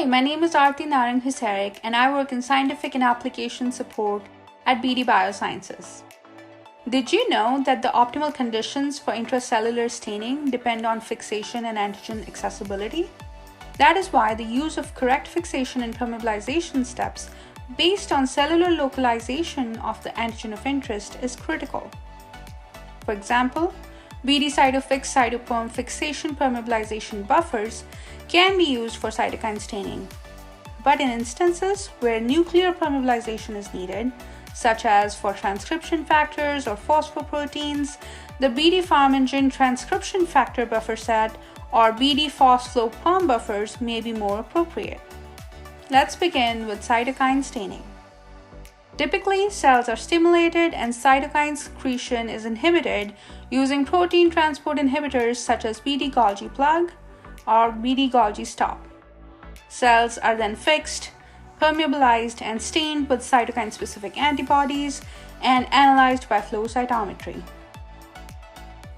Hi, my name is Aarti Narang-Hisarik and I work in Scientific and Application Support at Biosciences. Did you know that the optimal conditions for intracellular staining depend on fixation and antigen accessibility? That is why the use of correct fixation and permeabilization steps based on cellular localization of the antigen of interest is critical. For example, BD cytofix cytoperm fixation permeabilization buffers can be used for cytokine staining. But in instances where nuclear permeabilization is needed, such as for transcription factors or phosphoproteins, the BD Pharmingen transcription factor buffer set or BD phosphlo perm buffers may be more appropriate. Let's begin with cytokine staining. Typically, cells are stimulated and cytokine secretion is inhibited using protein transport inhibitors such as BD Golgi plug or BD Golgi stop. Cells are then fixed, permeabilized, and stained with cytokine-specific antibodies and analyzed by flow cytometry.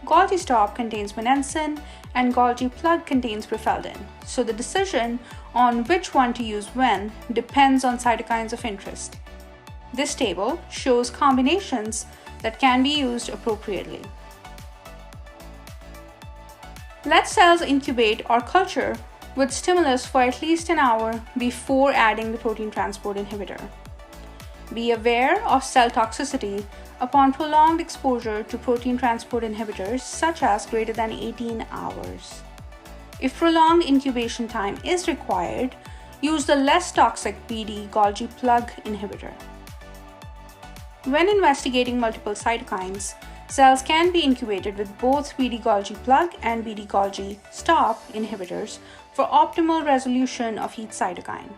Golgi stop contains monensin and Golgi plug contains profeldin, so the decision on which one to use when depends on cytokines of interest. This table shows combinations that can be used appropriately. Let cells incubate or culture with stimulus for at least an hour before adding the protein transport inhibitor. Be aware of cell toxicity upon prolonged exposure to protein transport inhibitors such as greater than 18 hours. If prolonged incubation time is required, use the less toxic BD Golgi plug inhibitor. When investigating multiple cytokines, cells can be incubated with both BD Golgi plug and BD Golgi stop inhibitors for optimal resolution of each cytokine.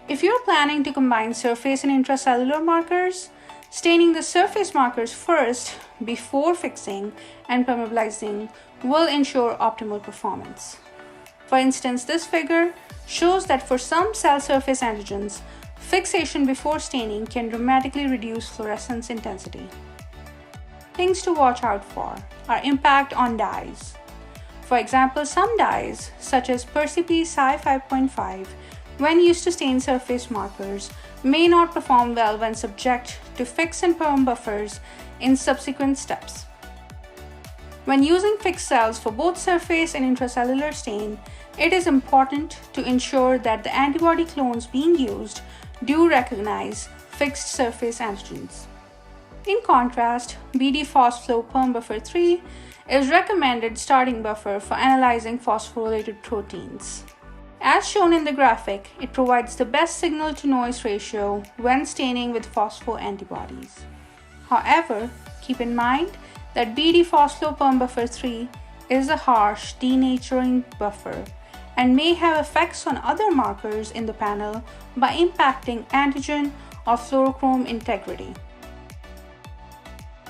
If you're planning to combine surface and intracellular markers, staining the surface markers first before fixing and permeabilizing will ensure optimal performance. For instance, this figure shows that for some cell surface antigens, fixation before staining can dramatically reduce fluorescence intensity. Things to watch out for are impact on dyes. For example, some dyes, such as Percp Cy 5.5, when used to stain surface markers, may not perform well when subject to fix and perm buffers in subsequent steps. When using fixed cells for both surface and intracellular stain, it is important to ensure that the antibody clones being used do recognize fixed surface antigens. In contrast, BD phosphlo perm buffer 3 is recommended starting buffer for analyzing phosphorylated proteins. As shown in the graphic, it provides the best signal-to-noise ratio when staining with phospho antibodies. However, keep in mind that BD phosphlo perm buffer 3 is a harsh denaturing buffer and may have effects on other markers in the panel by impacting antigen or fluorochrome integrity.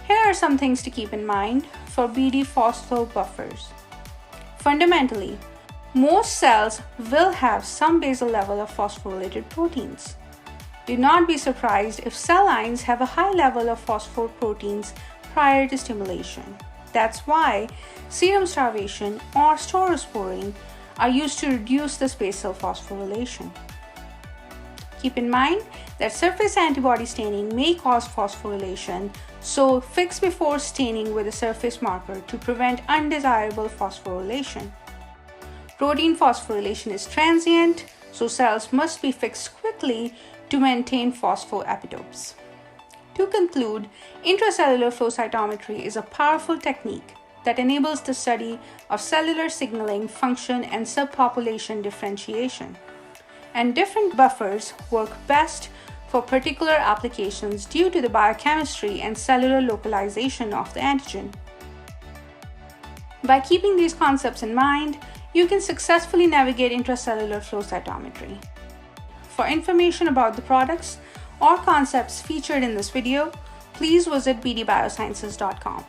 Here are some things to keep in mind for BD phosphlo buffers. Fundamentally, most cells will have some basal level of phosphorylated proteins. Do not be surprised if cell lines have a high level of phosphoproteins prior to stimulation. That's why serum starvation or staurosporine are used to reduce the spatial phosphorylation. Keep in mind that surface antibody staining may cause phosphorylation, so fix before staining with a surface marker to prevent undesirable phosphorylation. Protein phosphorylation is transient, so cells must be fixed quickly to maintain phosphoepitopes. To conclude, intracellular flow cytometry is a powerful technique that enables the study of cellular signaling, function, and subpopulation differentiation. And different buffers work best for particular applications due to the biochemistry and cellular localization of the antigen. By keeping these concepts in mind, you can successfully navigate intracellular flow cytometry. For information about the products or concepts featured in this video, please visit bdbiosciences.com.